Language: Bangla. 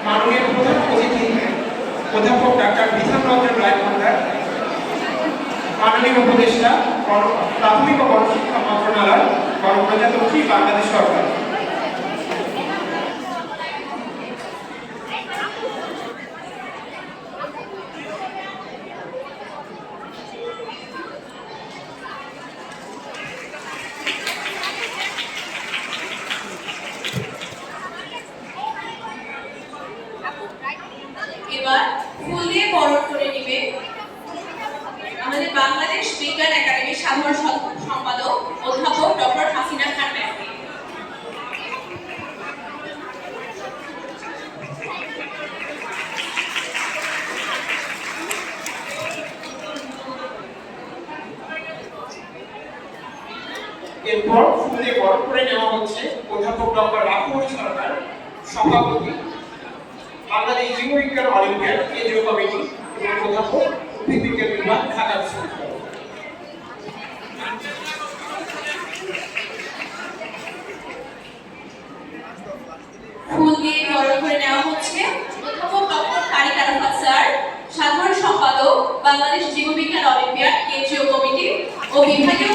মাননীয় প্রধান অতিথি অধ্যাপক ডাক্তার বিধান রঞ্জন রায় মহোদয়, মাননীয় উপদেষ্টা প্রাথমিক ও গণশিক্ষা মন্ত্রণালয়, গণপ্রজাতন্ত্রী বাংলাদেশ সরকার। এবার ফুল দিয়ে বরণ করে নেবে আমাদের বাংলাদেশ বিজ্ঞান একাডেমির সাধারণ সম্পাদক অধ্যাপক ডক্টর হাসিনা খান ম্যাম। এরপর ফুল দিয়ে বরণ করে নেওয়া হচ্ছে অধ্যাপক ডক্টর রাঘবনী সরকার, সভাপতি, বাংলাদেশ জীববিজ্ঞান অলিম্পিয়াড কেন্দ্রীয় কমিটি এবং অধ্যাপক উদ্ভিদ বিজ্ঞান বিভাগ, ঢাকা বিশ্ববিদ্যালয়। ফুল দিয়ে বরণ করে নেওয়া হচ্ছে অধ্যাপক ডক্টর তারিক আরাফাত স্যার, সাধারণ সম্পাদক, বাংলাদেশ জীববিজ্ঞান অলিম্পিয়াড কেন্দ্রীয় কমিটি ও বিভাগীয়